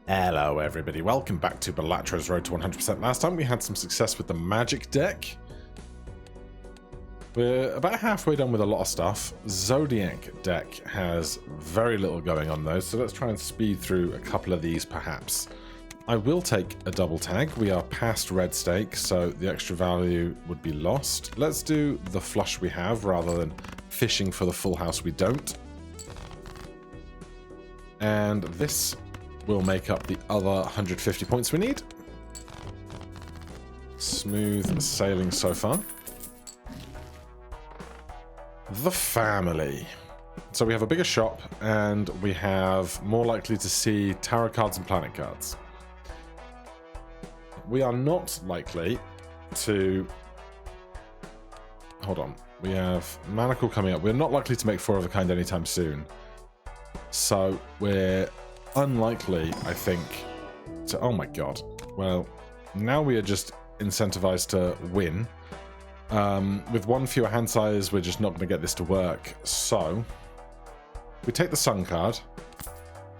Hello everybody, welcome back to Balatro's Road to 100%. Last time we had some success with the magic deck. We're about halfway done with a lot of stuff. Zodiac deck has very little going on though, so let's try and speed through a couple of these perhaps. I will take a double tag. We are past red stake, so the extra value would be lost. Let's do the flush we have rather than fishing for the full house we don't. And this will make up the other 150 points we need. Smooth sailing so far. The family. So we have a bigger shop and we have more likely to see tarot cards and planet cards. We are not likely to... Hold on. We have Manacle coming up. We're not likely to make 4 of a kind anytime soon. So we're unlikely, I think, to... Oh my god. Well, now we are just incentivized to win. With one fewer hand size, we're just not going to get this to work. So, we take the Sun card.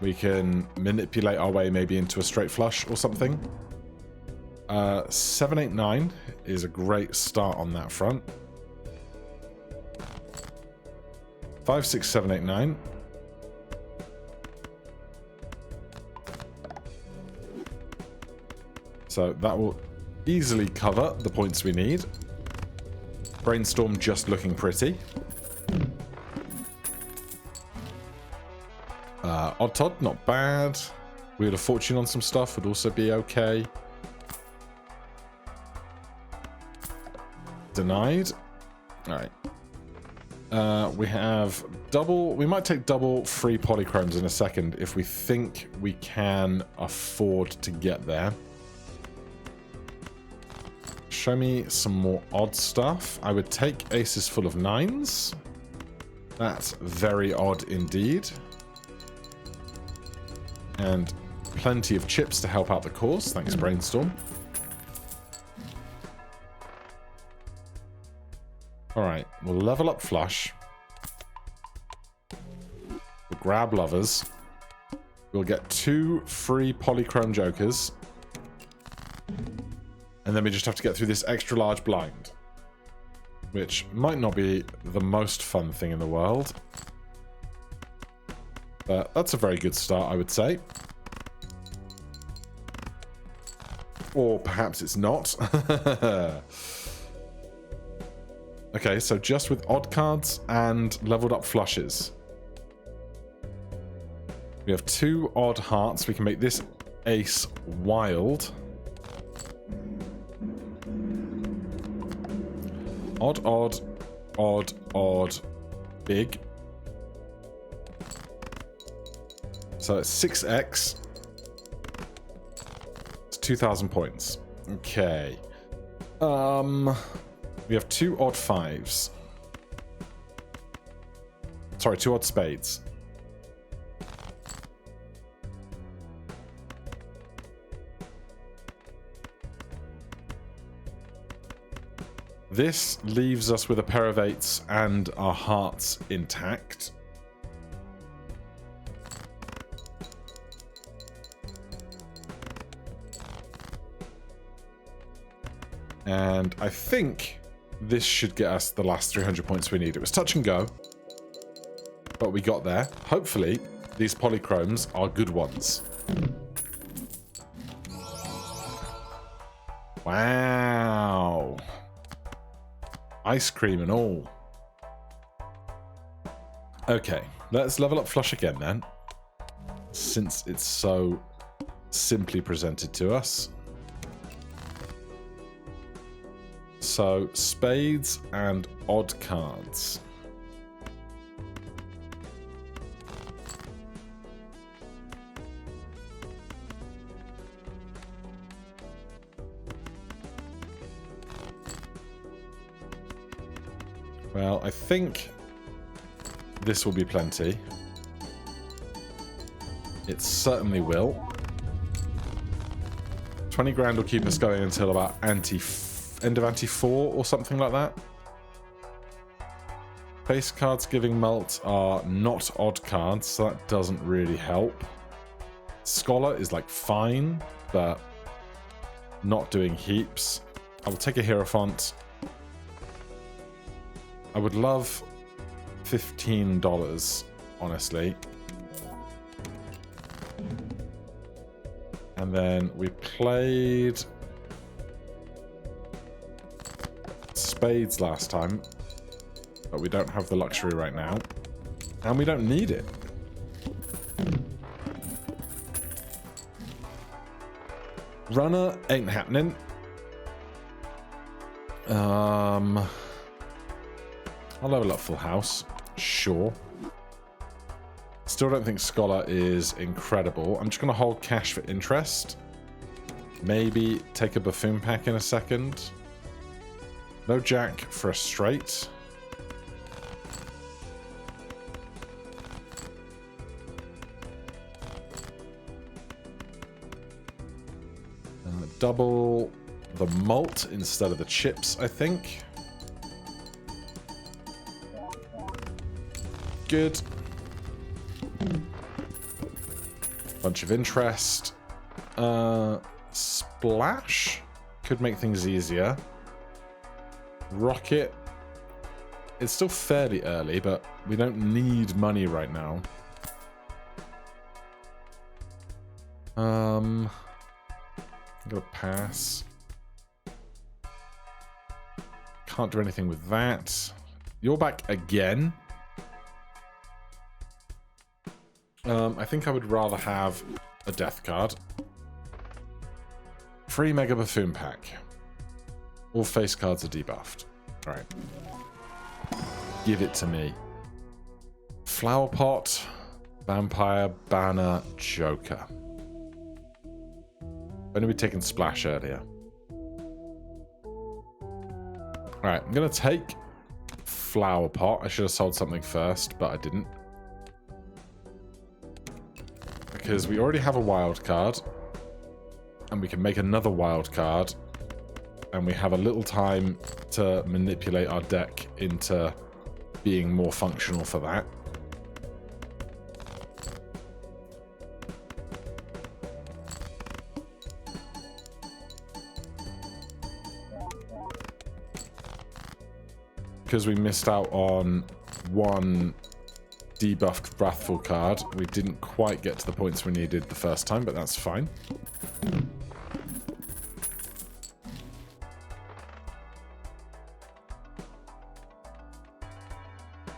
We can manipulate our way maybe into a straight flush or something. 7, 8, 9 is a great start on that front. 5, 6, 7, 8, 9. So that will easily cover the points we need. Brainstorm just looking pretty. Odd Todd, not bad. Wheel of Fortune on some stuff would also be okay. Denied. Alright. We have double... We might take double free polychromes in a second if we think we can afford to get there. Show me some more odd stuff. I would take aces full of 9s. That's very odd indeed. And plenty of chips to help out the cause. Thanks, Brainstorm. Alright, we'll level up flush. We'll grab lovers. We'll get 2 free polychrome jokers. And then we just have to get through this extra large blind. Which might not be the most fun thing in the world. But that's a very good start, I would say. Or perhaps it's not. Okay, so just with odd cards and leveled up flushes. We have 2 odd hearts. We can make this ace wild. Odd, odd, odd, odd, big. So it's 6x. It's 2,000 points. Okay. We have 2 odd 5s. Sorry, 2 odd spades. This leaves us with a pair of 8s and our hearts intact. And I think this should get us the last 300 points we need. It was touch and go, but we got there. Hopefully, these polychromes are good ones. Wow. Ice cream and all. Okay, let's level up flush again then. Since it's so simply presented to us. So, spades and odd cards. Well, I think this will be plenty. It certainly will. 20 grand will keep us going until about end of ante 4 or something like that. Face cards giving mult are not odd cards, so that doesn't really help. Scholar is like fine, but not doing heaps. I will take a Hierophant. I would love $15, honestly. And then we played spades last time, but we don't have the luxury right now. And we don't need it. Runner ain't happening. I'll level up full house. Sure. Still don't think Scholar is incredible. I'm just going to hold cash for interest. Maybe take a buffoon pack in a second. No jack for a straight. Double the malt instead of the chips, I think. Good. Bunch of interest. Splash could make things easier. Rocket. It's still fairly early, but we don't need money right now. I'm gonna pass. Can't do anything with that. You're back again. I think I would rather have a death card. Free Mega Buffoon pack. All face cards are debuffed. Alright. Give it to me. Flower Pot, Vampire, Banner, Joker. When are we taking Splash earlier? Alright, I'm going to take Flower Pot. I should have sold something first, but I didn't. Because we already have a wild card. And we can make another wild card. And we have a little time to manipulate our deck into being more functional for that. Because we missed out on one debuffed Wrathful card, we didn't quite get to the points we needed the first time, but that's fine.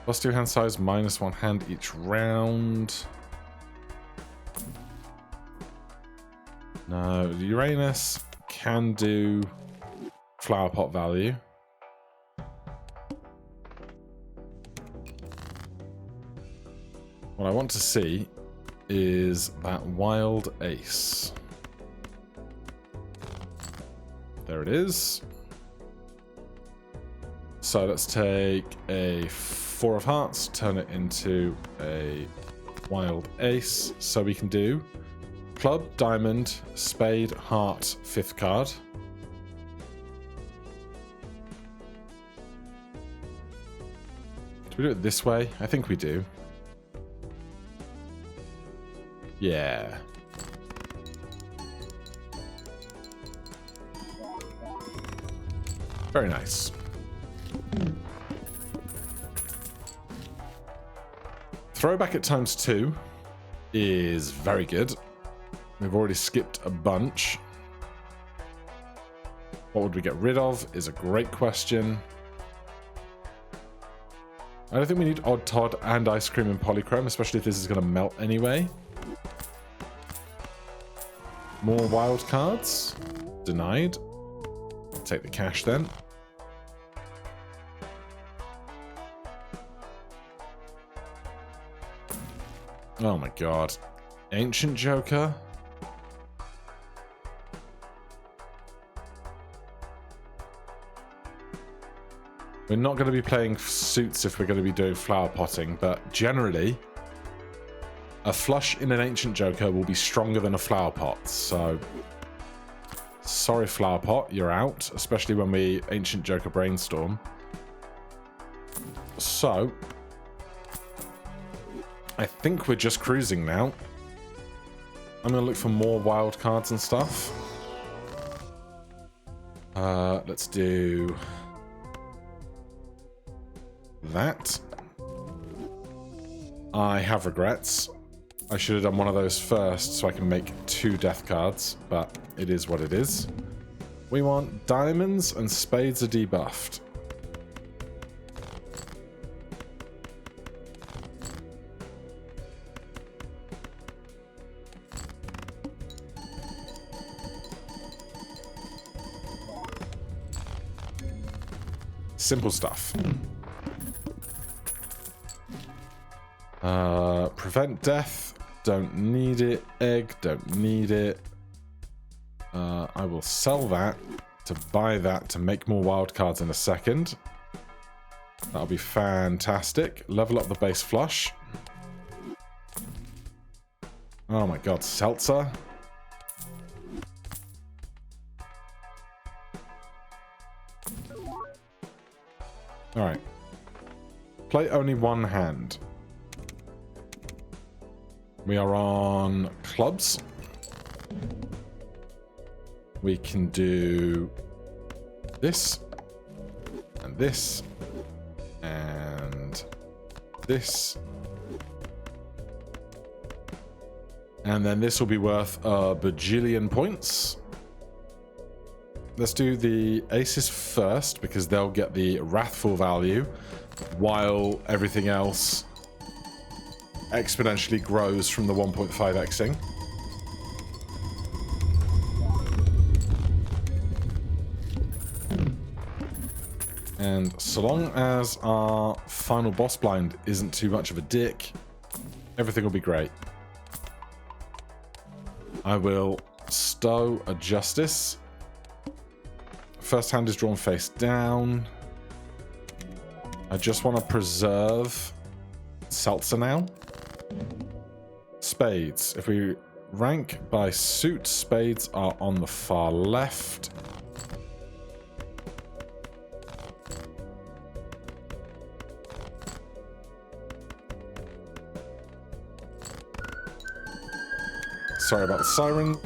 +2 hand size, -1 hand each round. No, Uranus can do Flower Pot value. What I want to see is that Wild Ace. There it is. So let's take a 4 of Hearts, turn it into a Wild Ace. So we can do Club, Diamond, Spade, Heart, 5th card. Do we do it this way? I think we do. Yeah. Very nice. Throwback at ×2 is very good. We've already skipped a bunch. What would we get rid of is a great question. I don't think we need Odd Todd and Ice Cream and Polychrome, especially if this is going to melt anyway. More wild cards. Denied. Take the cash then. Oh my god. Ancient Joker? We're not going to be playing suits if we're going to be doing flower potting, but generally, a flush in an Ancient Joker will be stronger than a flower pot, so... Sorry, flower pot, you're out, especially when we Ancient Joker brainstorm. So... I think we're just cruising now. I'm going to look for more wild cards and stuff. Let's do that. I have regrets. I should have done one of those first so I can make 2 death cards, but it is what it is. We want diamonds and spades are debuffed. Simple stuff. Prevent death. Don't need it. Egg. Don't need it. I will sell that to buy that to make more wild cards in a second. That'll be fantastic. Level up the base flush. Oh my god, seltzer. Alright. Play only 1 hand. We are on clubs. We can do this, and this, and this. And then this will be worth a bajillion points. Let's do the aces first, because they'll get the wrathful value, while everything else exponentially grows from the 1.5xing. And so long as our final boss blind isn't too much of a dick, everything will be great. I will stow a justice. First hand is drawn face down. I just want to preserve seltzer now. Spades. If we rank by suit, spades are on the far left. Sorry about the siren.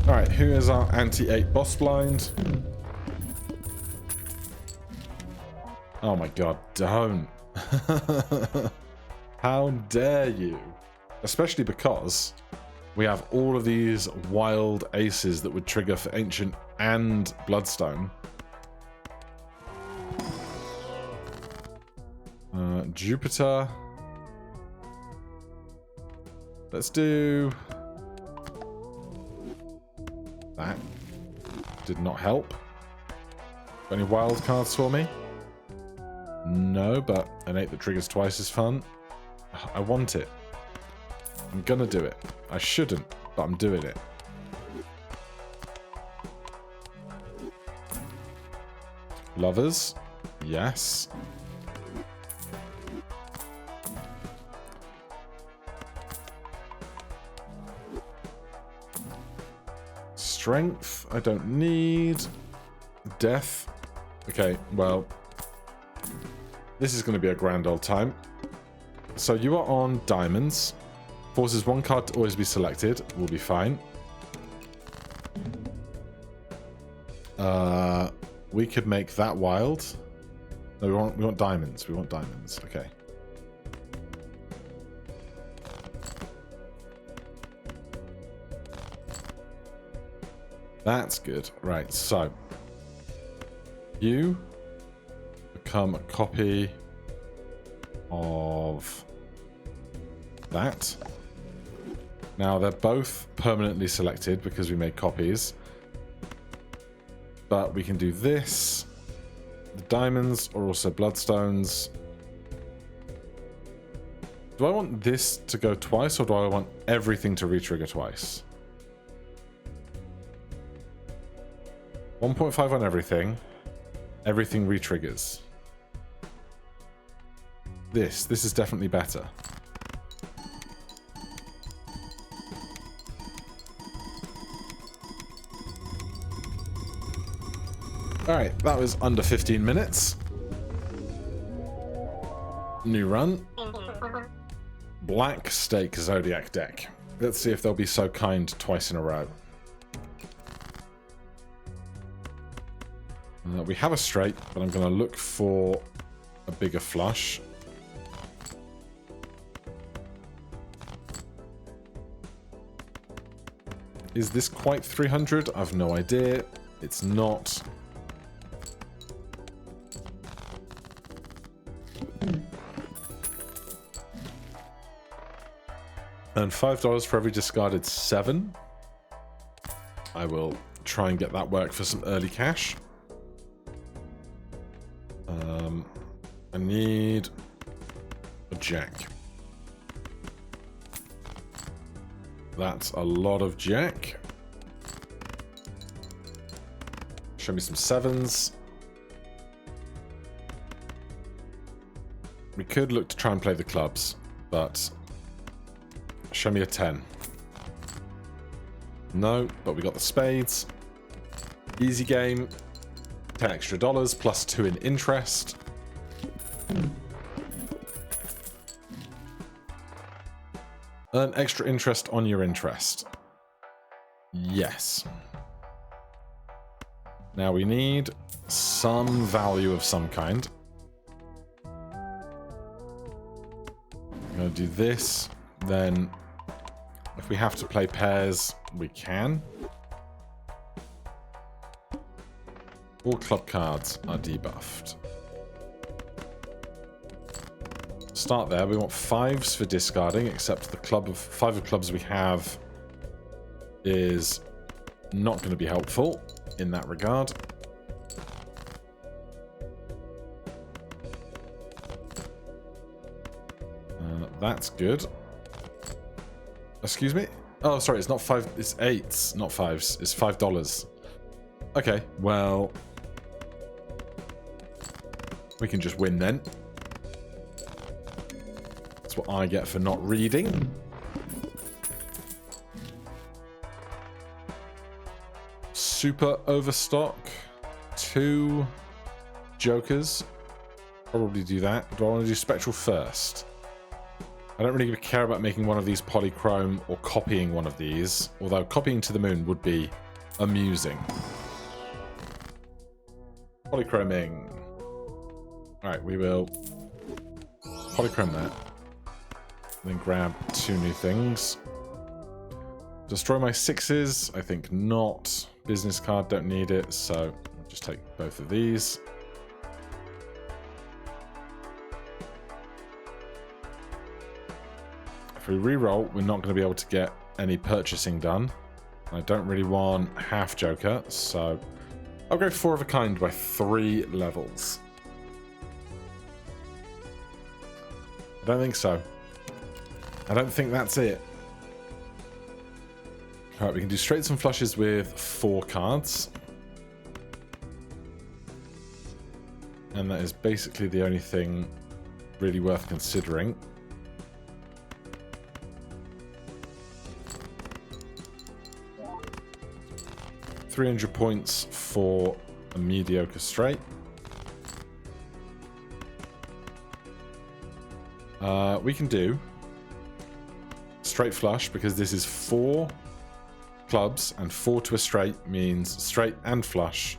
Alright, who is our anti-8 boss blind? Oh my god, don't. How dare you? Especially because we have all of these wild aces that would trigger for Ancient and Bloodstone. Jupiter. Let's do that. Did not help. Got any wild cards for me? No, but an 8 that triggers twice is fun. I want it. I'm gonna do it. I shouldn't, but I'm doing it. Lovers. Yes. Strength, I don't need. Death. Okay, well, this is going to be a grand old time. So you are on diamonds. Forces 1 card to always be selected. We'll be fine. We could make that wild. No, we want diamonds. We want diamonds. Okay. That's good. Right, so you become a copy of that. Now, they're both permanently selected because we made copies. But we can do this. The diamonds are also bloodstones. Do I want this to go twice, or do I want everything to re-trigger twice? 1.5 on everything. Everything re-triggers. This is definitely better. Alright, that was under 15 minutes. New run. Black Stake Zodiac deck. Let's see if they'll be so kind twice in a row. We have a straight, but I'm going to look for a bigger flush. Is this quite 300? I've no idea. It's not. And $5 for every discarded 7. I will try and get that work for some early cash. I need a jack. That's a lot of jack. Show me some 7s. We could look to try and play the clubs, but show me a 10. No, but we got the spades. Easy game. 10 extra dollars plus 2 in interest. Earn extra interest on your interest. Yes. Now we need some value of some kind. I'm going to do this. Then, if we have to play pairs, we can. All club cards are debuffed. Start there. We want 5s for discarding, except the 5 of clubs we have is not going to be helpful in that regard. That's good. Excuse me? Oh, sorry, it's not 5, it's 8s, not 5s. It's $5. Okay, well, we can just win then. That's what I get for not reading. Super overstock. 2 jokers. Probably do that. Do I want to do spectral first? I don't really care about making one of these polychrome or copying one of these, although copying to the moon would be amusing. Polychroming. Alright, we will polychrome that. Then grab 2 new things. Destroy my 6s? I think not. Business card, don't need it, so I'll just take both of these. If we re-roll, we're not going to be able to get any purchasing done. I don't really want half Joker, so I'll go 4 of a kind by 3 levels. I don't think so. I don't think that's it. Alright, we can do straights and flushes with 4 cards. And that is basically the only thing really worth considering. $300 points for a mediocre straight. We can do straight flush because this is 4 clubs and 4 to a straight means straight and flush.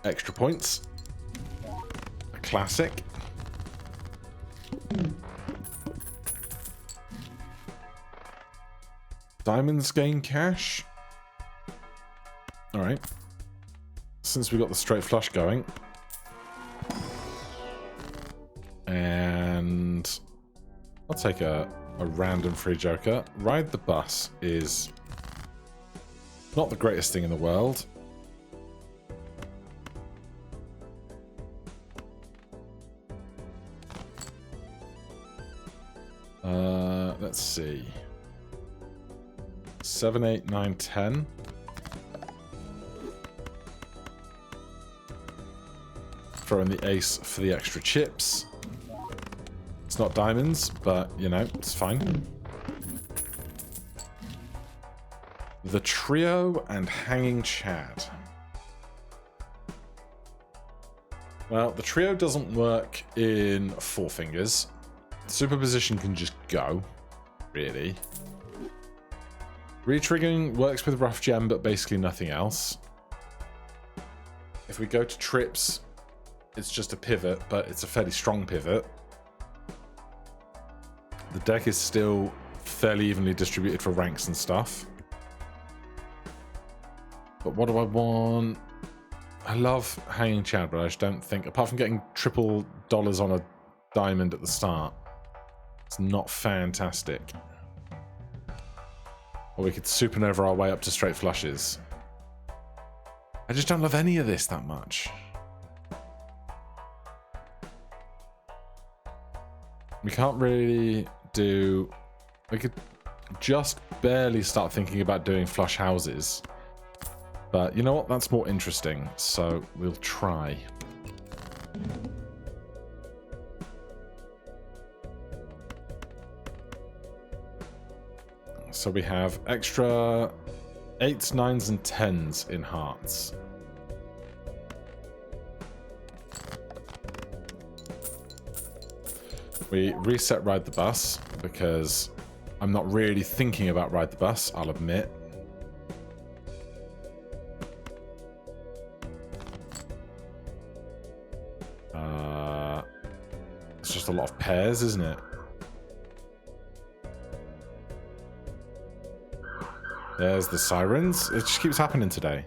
Extra points. A classic. Diamonds gain cash. Alright. Since we got the straight flush going. And I'll take a random free joker. Ride the bus is not the greatest thing in the world. Let's see. 7, 8, 9, 10. Throw in the ace for the extra chips. It's not diamonds, but, you know, it's fine. The Trio and Hanging Chad. Well, the trio doesn't work in four fingers. Superposition can just go, really. Retriggering works with rough gem, but basically nothing else. If we go to trips, it's just a pivot, but it's a fairly strong pivot. The deck is still fairly evenly distributed for ranks and stuff. But what do I want? I love Hanging Chad, but I just don't think, apart from getting triple dollars on a diamond at the start, it's not fantastic. Or we could supernova our way up to straight flushes. I just don't love any of this that much. We can't really do... We could just barely start thinking about doing flush houses. But you know what? That's more interesting, so we'll try. So we have extra 8s, 9s, and 10s in hearts. We reset Ride the Bus, because I'm not really thinking about Ride the Bus, I'll admit. It's just a lot of pairs, isn't it? There's the sirens. It just keeps happening today.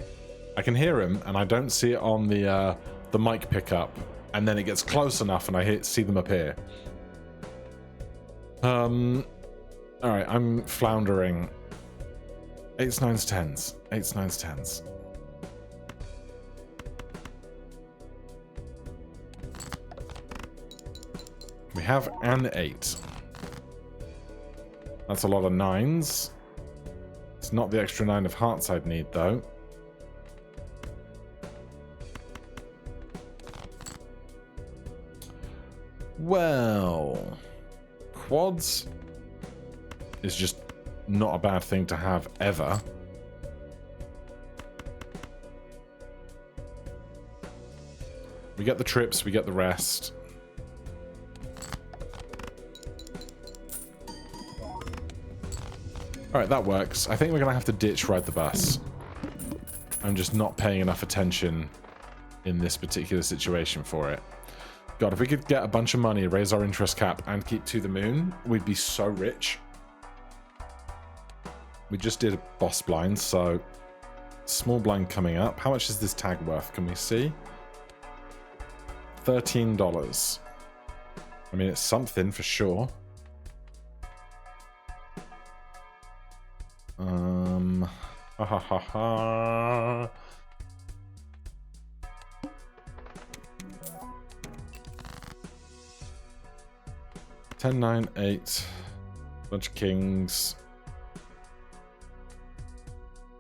I can hear him, and I don't see it on the mic pickup, and then it gets close enough, and I see them appear. All right, I'm floundering. 8s, 9s, 10s. 8s, 9s, 10s. We have an 8. That's a lot of 9s. It's not the extra 9 of hearts I'd need, though. Well, quads is just not a bad thing to have ever. We get the trips, we get the rest. Alright, that works. I think we're going to have to ditch Ride the Bus. I'm just not paying enough attention in this particular situation for it. God, if we could get a bunch of money, raise our interest cap, and keep to the moon, we'd be so rich. We just did a boss blind, so small blind coming up. How much is this tag worth? Can we see? $13. I mean, it's something for sure. Ha ha ha ha. Ten, 9, 8. Bunch of kings.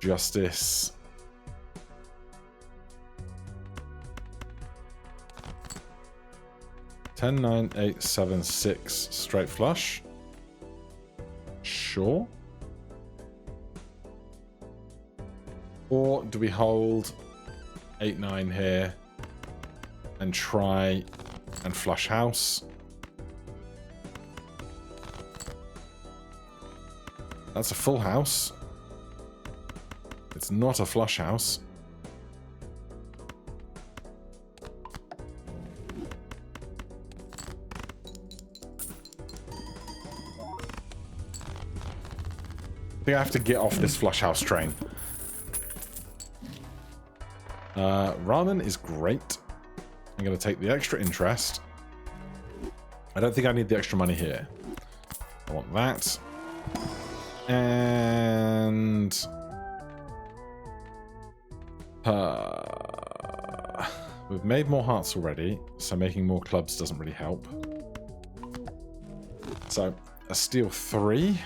Justice. Ten, 9, 8, 7, 6. Straight flush. Sure. Or do we hold 8, 9 here and try and flush house? That's a full house. It's not a flush house. I think I have to get off this flush house train. Ramen is great. I'm going to take the extra interest. I don't think I need the extra money here. I want that. And... we've made more hearts already, so making more clubs doesn't really help. So, a steel 3.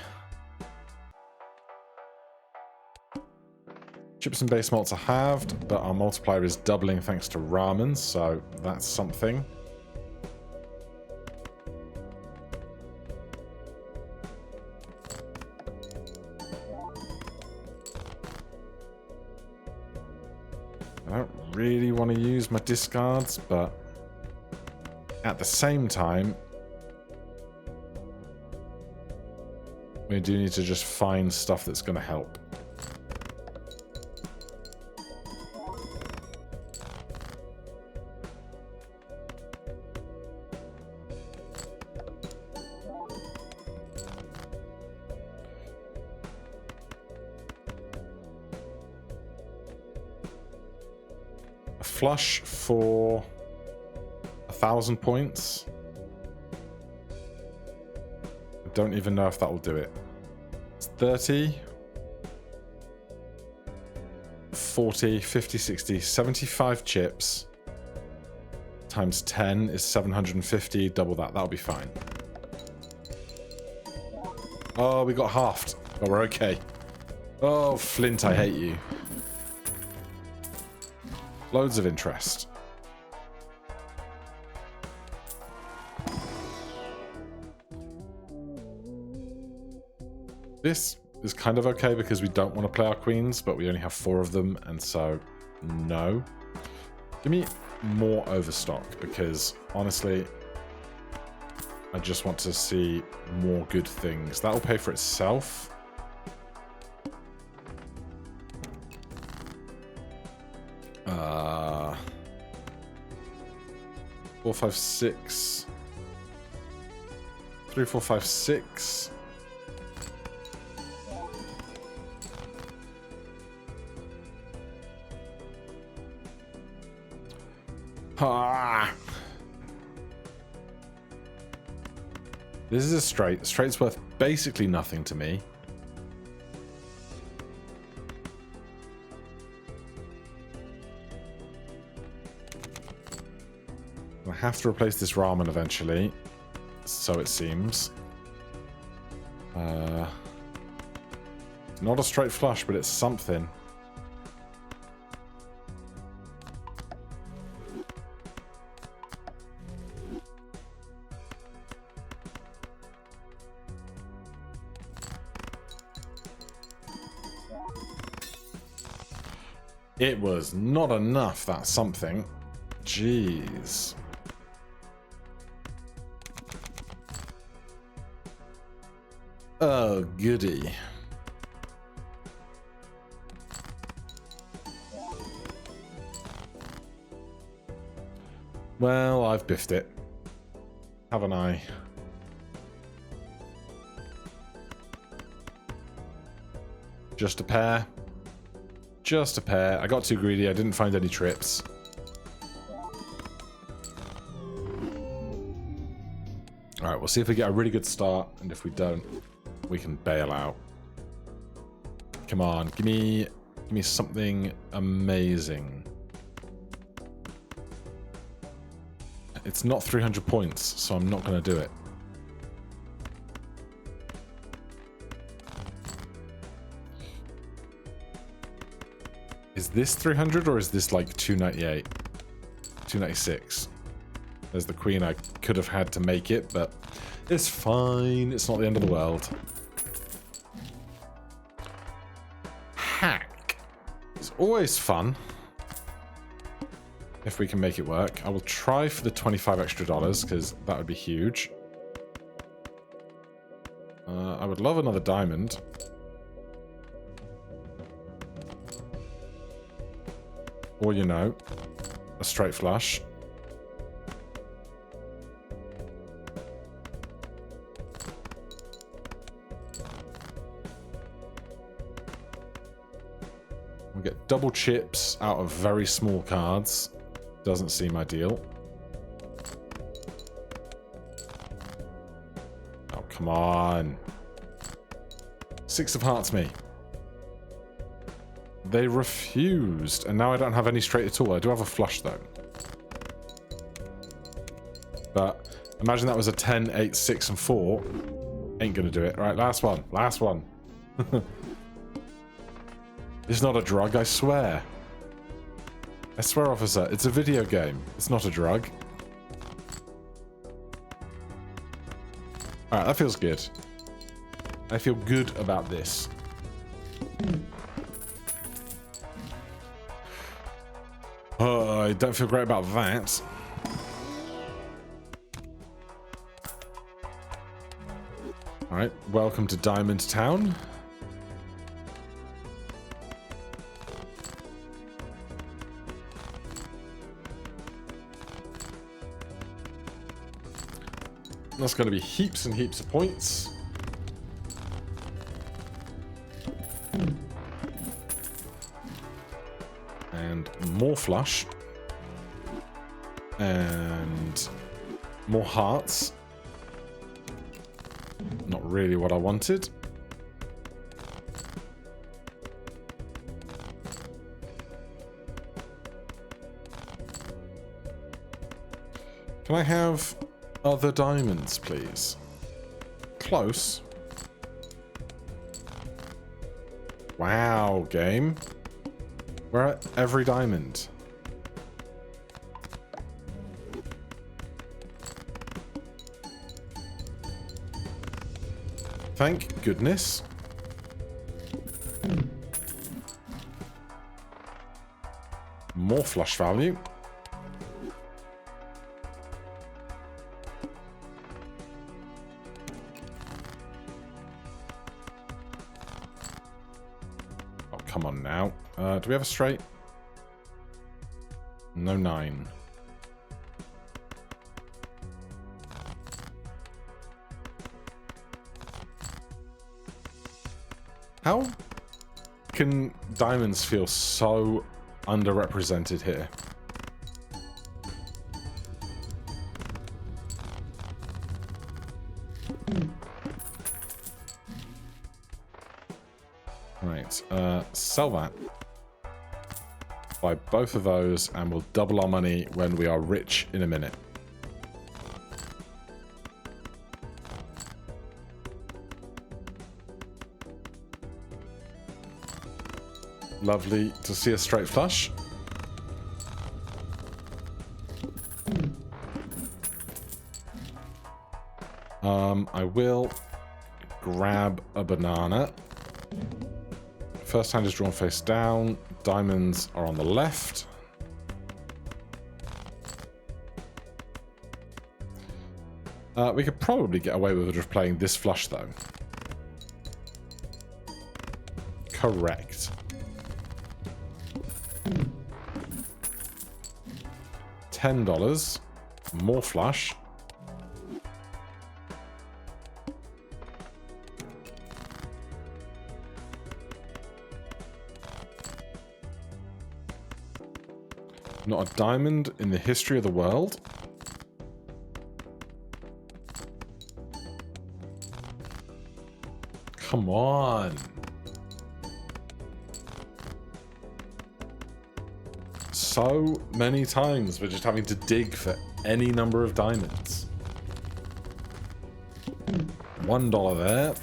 Chips and base malts are halved, but our multiplier is doubling thanks to ramen, so that's something. I don't really want to use my discards, but At the same time, we do need to just find stuff that's going to help. A flush for 1,000 points. I don't even know if that will do it. It's 30, 40, 50, 60, 75 chips times 10 is 750. Double that. That'll be fine. Oh, we got halved. Oh, we're okay. Oh, Flint, I hate you. Loads of interest. This is kind of okay because we don't want to play our queens, but we only have 4 of them, and so no. Give me more overstock because honestly, I just want to see more good things. That will pay for itself. 4, 5, 6. 3, 4, 5, 6. Ah. This is a straight. Straight's worth basically nothing to me. I have to replace this ramen eventually, so it seems. Not a straight flush, but it's something. It was not enough, that something. Jeez. Oh, goody. Well, I've biffed it. Haven't I? Just a pair. Just a pair. I got too greedy. I didn't find any trips. Alright, we'll see if we get a really good start, and if we don't, we can bail out. Come on, give me something amazing. It's not 300 points, so I'm not going to do it. Is this 300 or is this like 298? 296. There's the queen I could have had to make it, but it's fine. It's not the end of the world. Hack. It's always fun if we can make it work. I will try for the $25 extra because that would be huge. I would love another diamond. Or, you know, a straight flush. We'll get double chips out of very small cards. Doesn't seem ideal. Oh, come on. 6 of hearts me. They refused, and now I don't have any straight at all. I do have a flush, though. But imagine that was a 10, 8, 6, and 4. Ain't gonna do it. All right, last one. Last one. It's not a drug, I swear. I swear, officer. It's a video game. It's not a drug. All right, that feels good. I feel good about this. Oh, I don't feel great about that. Alright, welcome to Diamond Town. That's going to be heaps and heaps of points. And more flush. And more hearts. Not really what I wanted. Can I have other diamonds, please? Close. Wow, game. We're at every diamond. Thank goodness. More flush value. Oh, come on now. Do we have a straight? No 9. How can diamonds feel so underrepresented here? Right, sell that. Buy both of those and we'll double our money when we are rich in a minute. Lovely to see a straight flush. I will grab a banana. First hand is drawn face down. Diamonds are on the left. We could probably get away with just playing this flush though. Correct. $10. More flush. Not a diamond in the history of the world. Come on. So many times we're just having to dig for any number of diamonds. $1 there.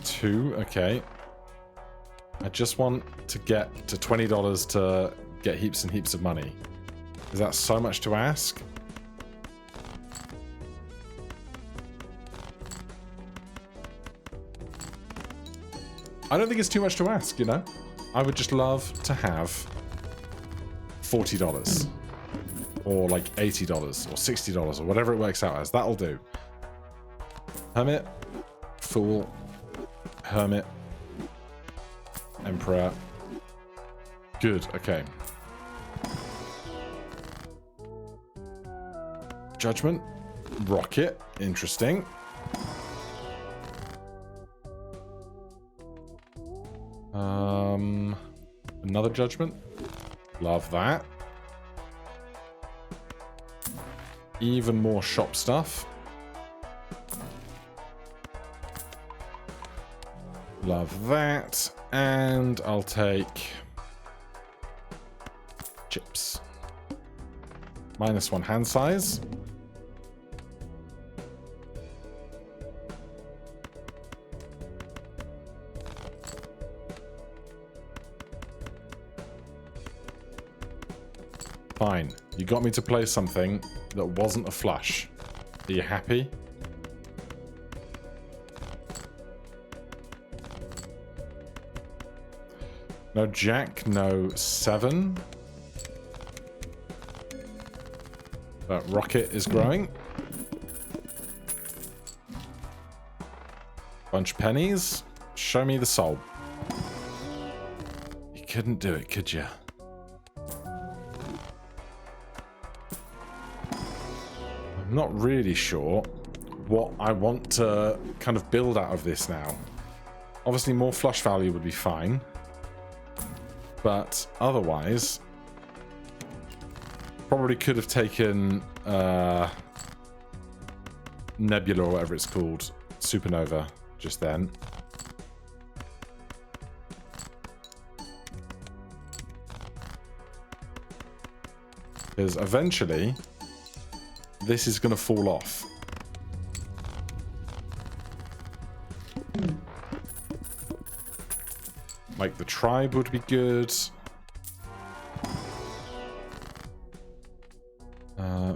2, okay. I just want to get to $20 to get heaps and heaps of money. Is that so much to ask? I don't think it's too much to ask, you know? I would just love to have $40 or like $80 or $60 or whatever it works out as. That'll do. Hermit, Fool, Hermit, Emperor. Good, okay. Judgment, Rocket, interesting. Another Judgment. Love that. Even more shop stuff. Love that. And I'll take chips. -1 hand size. Fine. You got me to play something that wasn't a flush. Are you happy? No jack, no 7. But Rocket is growing. Bunch of pennies. Show me the soul. You couldn't do it, could you? I'm not really sure what I want to kind of build out of this now. Obviously, more flush value would be fine. But otherwise, probably could have taken Nebula or whatever it's called, Supernova, just then. Because eventually, this is going to fall off. Like, the tribe would be good.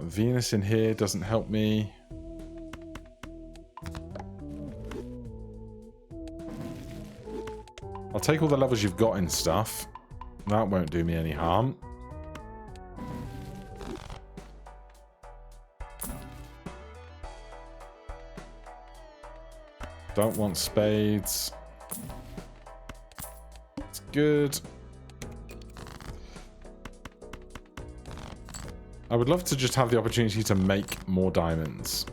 Venus in here doesn't help me. I'll take all the levels you've got in stuff. That won't do me any harm. Don't want spades. It's good. I would love to just have the opportunity to make more diamonds.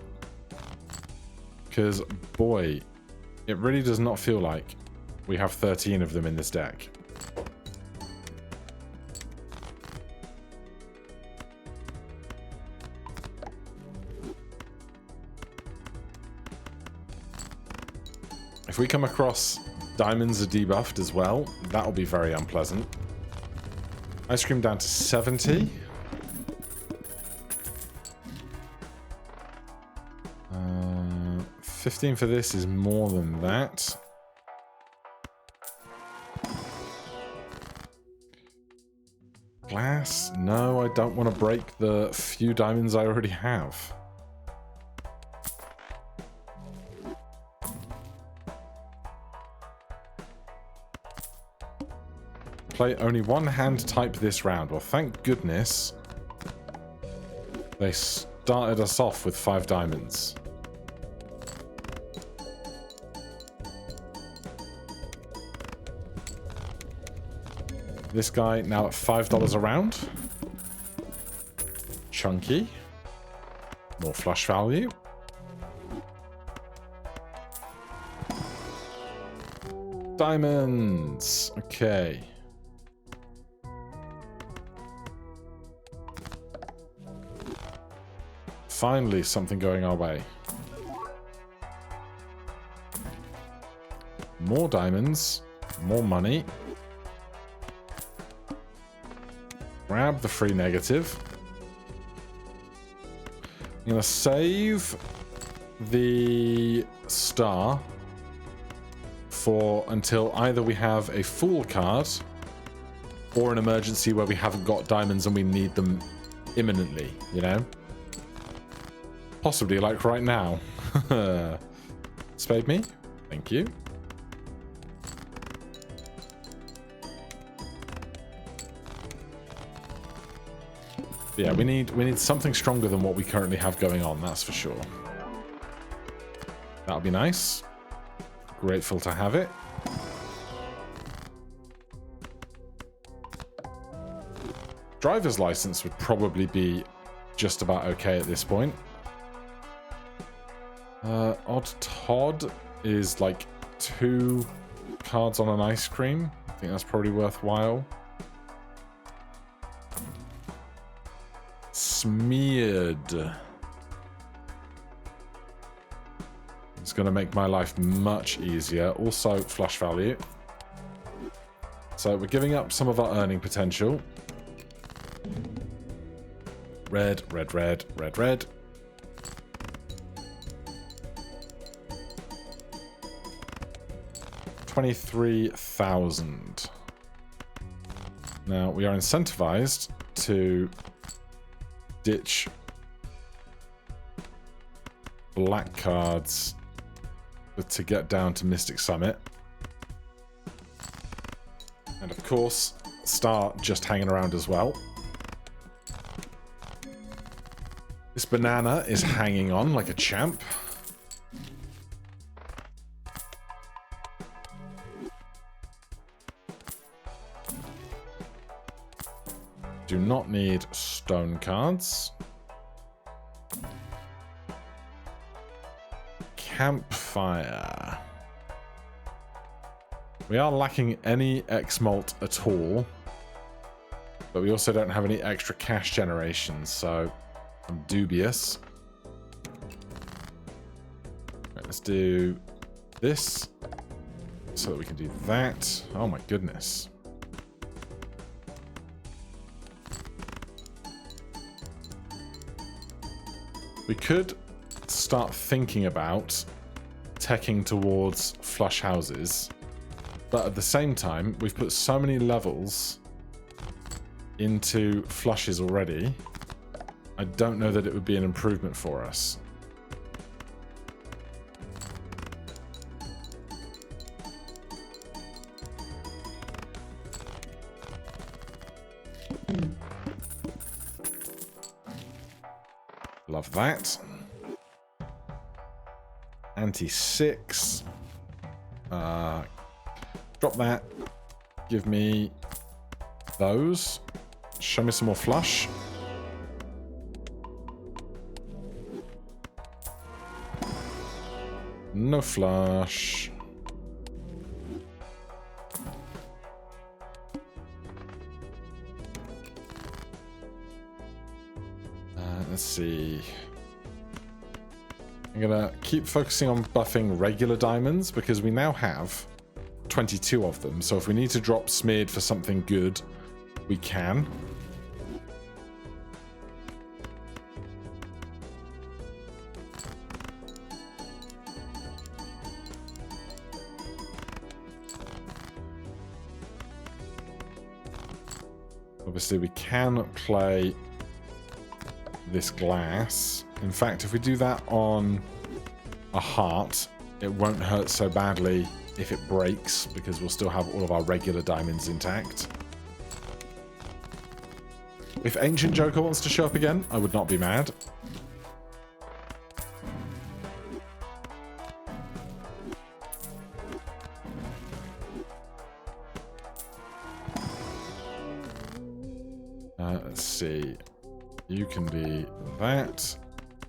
Because, boy, it really does not feel like we have 13 of them in this deck. If we come across diamonds are debuffed as well, that'll be very unpleasant. Ice cream down to 70. 15 for this is more than that. Glass? No, I don't want to break the few diamonds I already have. Play only one hand type this round. Well, thank goodness they started us off with 5 diamonds. This guy now at $5 a round. Chunky. More flush value. Diamonds. Okay. Finally, something going our way. More diamonds. More money. Grab the free negative. I'm going to save the star for until either we have a fool card or an emergency where we haven't got diamonds and we need them imminently, you know? Possibly like right now. Spade me. Thank you. Yeah, we need something stronger than what we currently have going on, that's for sure. That'll be nice. Grateful to have it. Driver's license would probably be just about okay at this point. Odd Todd is like 2 cards on an ice cream. I think that's probably worthwhile. Smeared. It's going to make my life much easier. Also, flush value. So we're giving up some of our earning potential. Red, red, red, red, red. $23,000. Now we are incentivized to ditch black cards to get down to Mystic Summit. And of course, start just hanging around as well. This banana is hanging on like a champ. Do not need stone cards. Campfire. We are lacking any X-Malt at all. But we also don't have any extra cash generation, so I'm dubious. Right, let's do this so that we can do that. Oh my goodness. We could start thinking about teching towards flush houses, but at the same time, we've put so many levels into flushes already. I don't know that it would be an improvement for us. Love that. Anti-6. Drop that. Give me those. Show me some more flush. No flush. Let's see. I'm gonna keep focusing on buffing regular diamonds because we now have 22 of them. So if we need to drop smeared for something good, we can. Obviously, we can play this glass. In fact, if we do that on a heart, it won't hurt so badly if it breaks, because we'll still have all of our regular diamonds intact. If Ancient Joker wants to show up again, I would not be mad. Let's see. You can be that.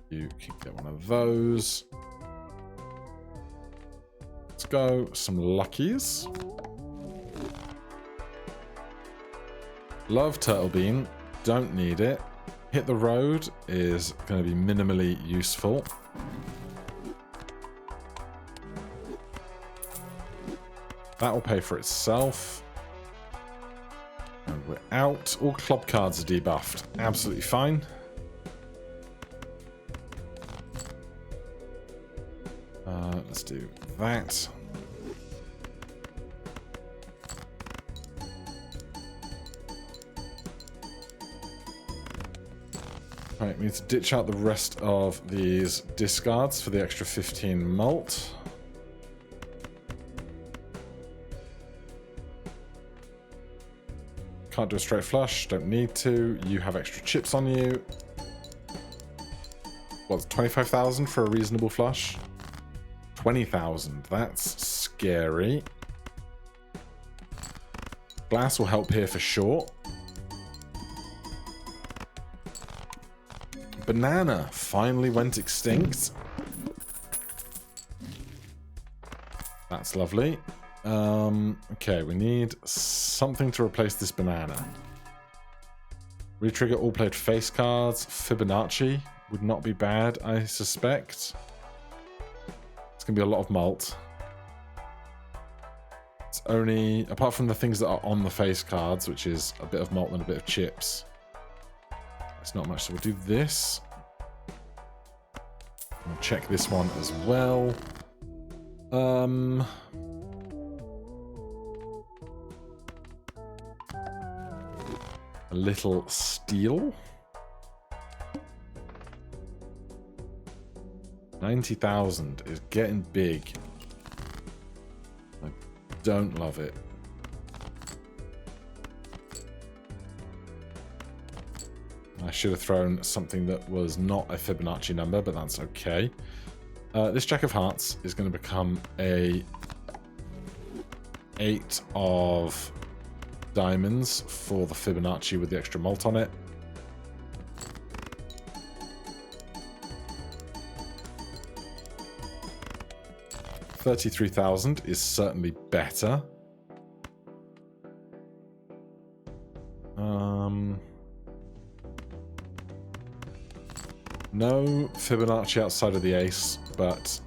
You can get one of those. Let's go. Some luckies. Love Turtle Bean. Don't need it. Hit the road is going to be minimally useful. That will pay for itself. And we're out. All club cards are debuffed. Absolutely fine. Let's do that. Right, we need to ditch out the rest of these discards for the extra 15 malt. Can't do a straight flush, don't need to. You have extra chips on you. What's 25,000 for a reasonable flush? 20,000, that's scary. Glass will help here for sure. Banana finally went extinct. That's lovely. Okay, we need something to replace this banana. Retrigger all played face cards. Fibonacci would not be bad, I suspect. It's going to be a lot of malt. It's only, apart from the things that are on the face cards, which is a bit of malt and a bit of chips. It's not much, so we'll do this. We'll check this one as well. A little steel. 90,000 is getting big. I don't love it. I should have thrown something that was not a Fibonacci number, but that's okay. This Jack of Hearts is going to become a 8 of diamonds for the Fibonacci with the extra malt on it. $33,000 is certainly better. No Fibonacci outside of the ace, but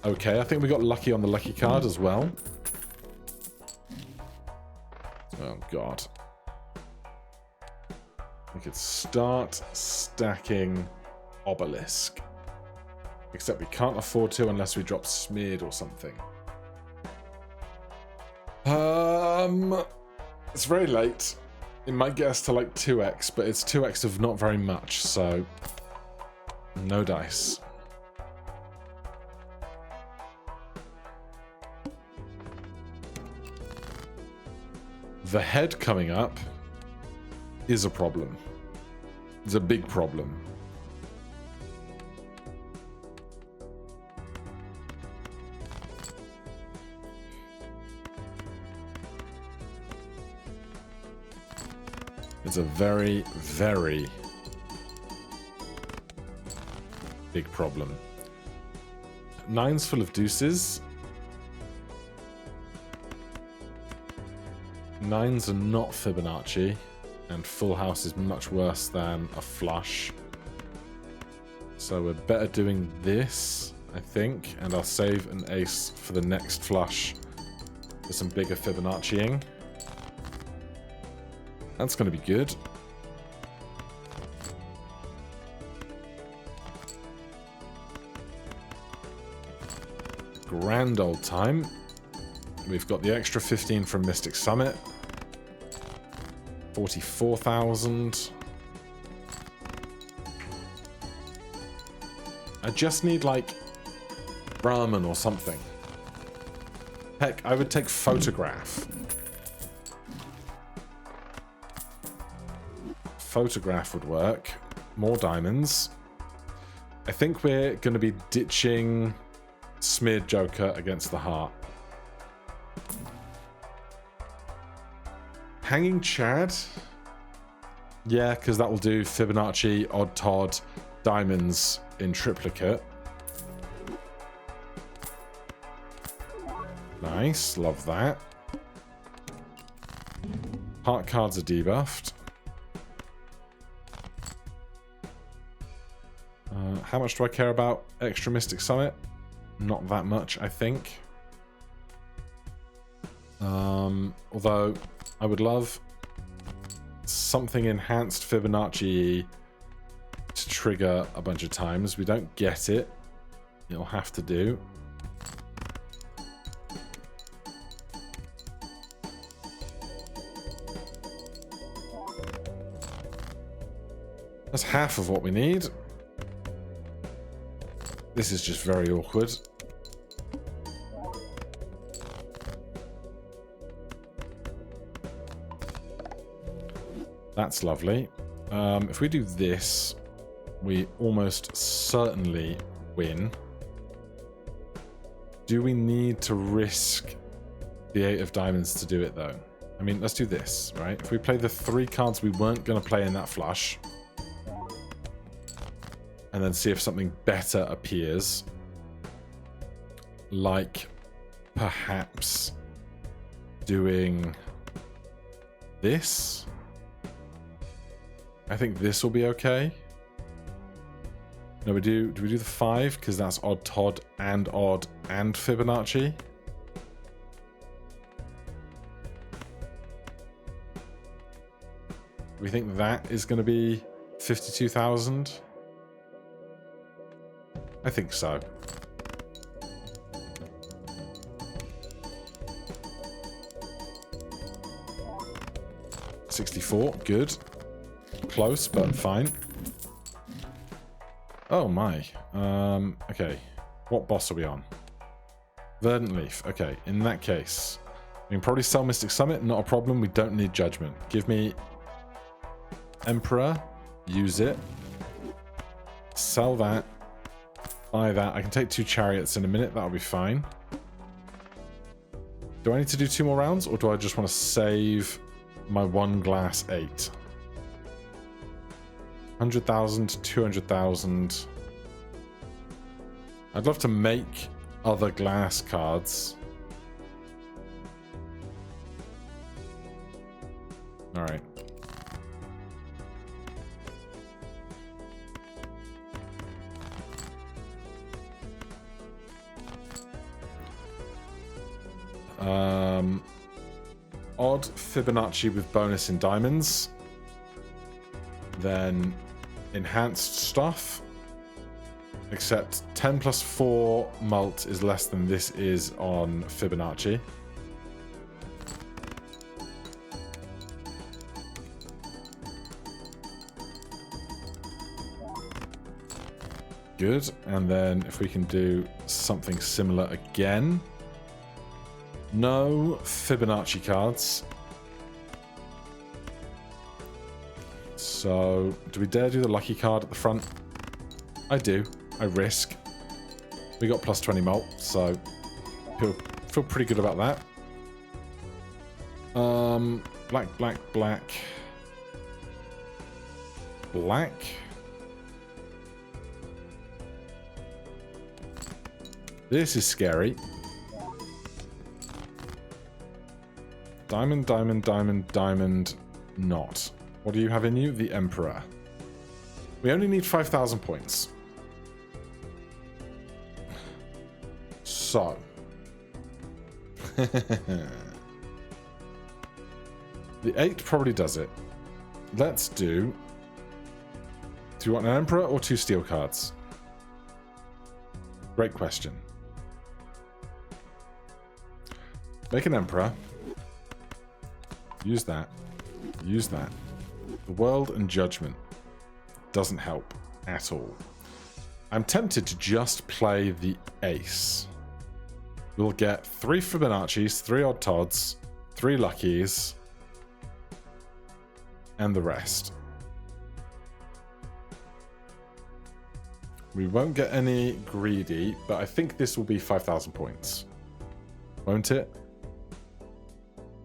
okay, I think we got lucky on the lucky card as well. Oh god. We could start stacking obelisk. Except we can't afford to unless we drop smeared or something. It's very late. It might get us to like 2x, but it's 2x of not very much, so no dice. The head coming up is a problem. It's a big problem. It's a very, very big problem. Nine's full of deuces. Nines are not Fibonacci, and full house is much worse than a flush. So we're better doing this, I think, and I'll save an ace for the next flush for some bigger Fibonacciing. That's going to be good. Grand old time. We've got the extra 15 from Mystic Summit. 44,000. I just need, like, Brahman or something. Heck, I would take Photograph. Photograph would work. More diamonds. I think we're going to be ditching Smeared Joker against the heart. Hanging Chad? Yeah, because that will do Fibonacci, Odd Todd, diamonds in triplicate. Nice, love that. Heart cards are debuffed. How much do I care about extra Mystic Summit? Not that much, I think. Although I would love something enhanced Fibonacci to trigger a bunch of times. We don't get it. It'll have to do. That's half of what we need. This is just very awkward. That's lovely. If we do this, we almost certainly win. Do we need to risk the 8 of diamonds to do it, though? I mean, let's do this, right? If we play the 3 cards we weren't going to play in that flush, and then see if something better appears, like perhaps doing this. I think this will be okay. No, do we do the 5? Because that's Odd Todd and Odd and Fibonacci. We think that is going to be 52,000. I think so. $64, good. Close, but fine. Oh my. Okay. What boss are we on? Verdant Leaf. Okay, in that case, we can probably sell Mystic Summit, not a problem. We don't need Judgment. Give me Emperor. Use it. Sell that. Buy that. I can take 2 chariots in a minute. That'll be fine. Do I need to do 2 more rounds, or do I just want to save my 1 glass 8? 100,000, 200,000. I'd love to make other glass cards. All right. Odd Fibonacci with bonus in diamonds. Then enhanced stuff. Except 10 plus 4 mult is less than this is on Fibonacci. Good. And then if we can do something similar again. No Fibonacci cards. So, do we dare do the lucky card at the front? I do. I risk. We got plus 20 mult, so feel pretty good about that. Black, black, black. Black. This is scary. Diamond, diamond, diamond, diamond, not. What do you have in you? The Emperor. We only need 5,000 points. So. The 8 probably does it. Let's do... Do you want an Emperor or 2 steel cards? Great question. Make an Emperor. Use that. Use that. The World and Judgment doesn't help at all. I'm tempted to just play the Ace. We'll get 3 Fibonacci's, 3 Odd Tods, 3 Luckies, and the rest. We won't get any greedy, but I think this will be 5,000 points. Won't it?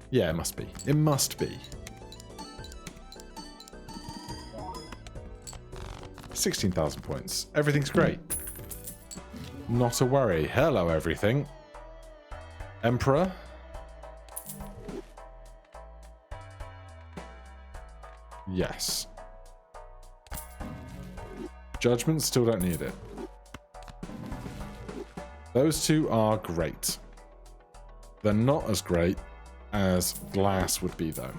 Yeah, it must be. It must be. 16,000 points. Everything's great. Not a worry. Hello, everything. Emperor. Yes. Judgment, still don't need it. Those 2 are great. They're not as great as glass would be, though.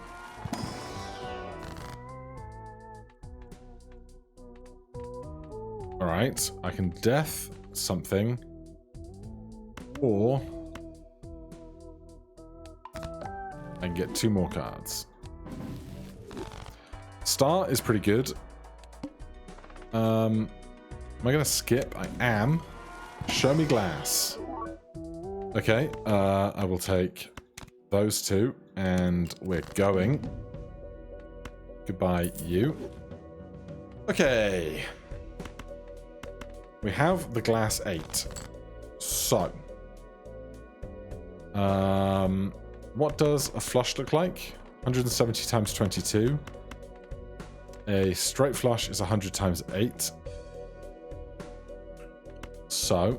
Alright, I can death something. Or I can get 2 more cards. Star is pretty good. Am I going to skip? I am. Show me glass. Okay, I will take those 2, and we're going. Goodbye, you. Okay. We have the glass 8. So. What does a flush look like? 170 times 22. A straight flush is 100 times 8. So.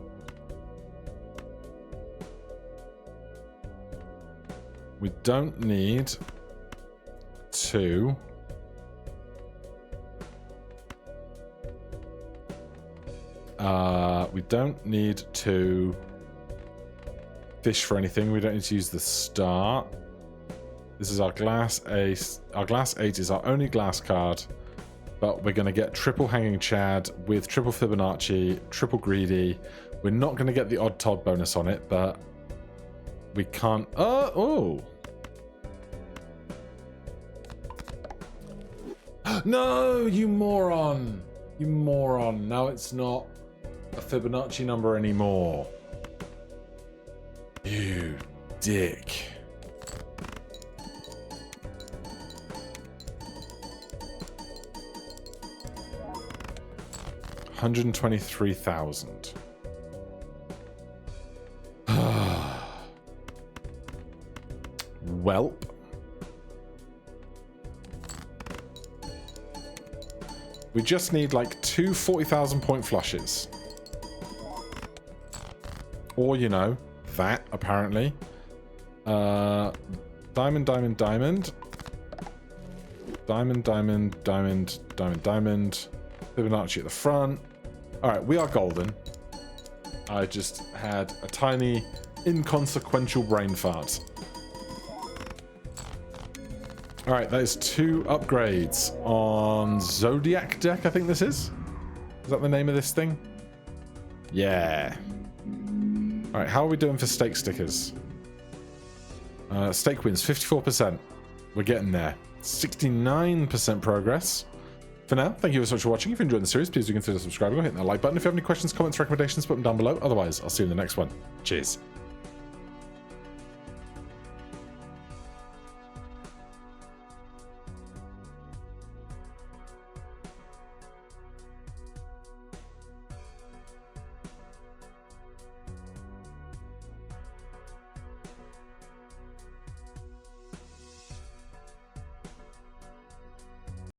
We don't need 2. We don't need to fish for anything. We don't need to use the star. This is our glass ace. Our glass 8 is our only glass card, but we're going to get triple hanging Chad with triple Fibonacci, triple greedy. We're not going to get the odd Todd bonus on it, but we can't. Oh! No, you moron! You moron. Now it's not a Fibonacci number anymore. You dick. $123,000. Welp. We just need like 2 40,000 point flushes. Or, you know, that, apparently. Diamond, diamond, diamond. Diamond, diamond, diamond, diamond, diamond. Fibonacci at the front. Alright, we are golden. I just had a tiny, inconsequential brain fart. Alright, that is 2 upgrades on Zodiac deck, I think this is. Is that the name of this thing? Yeah. Alright, how are we doing for stake stickers? Stake wins, 54%. We're getting there. 69% progress. For now, thank you so much for watching. If you enjoyed the series, please do consider subscribing or hitting that like button. If you have any questions, comments, recommendations, put them down below. Otherwise, I'll see you in the next one. Cheers.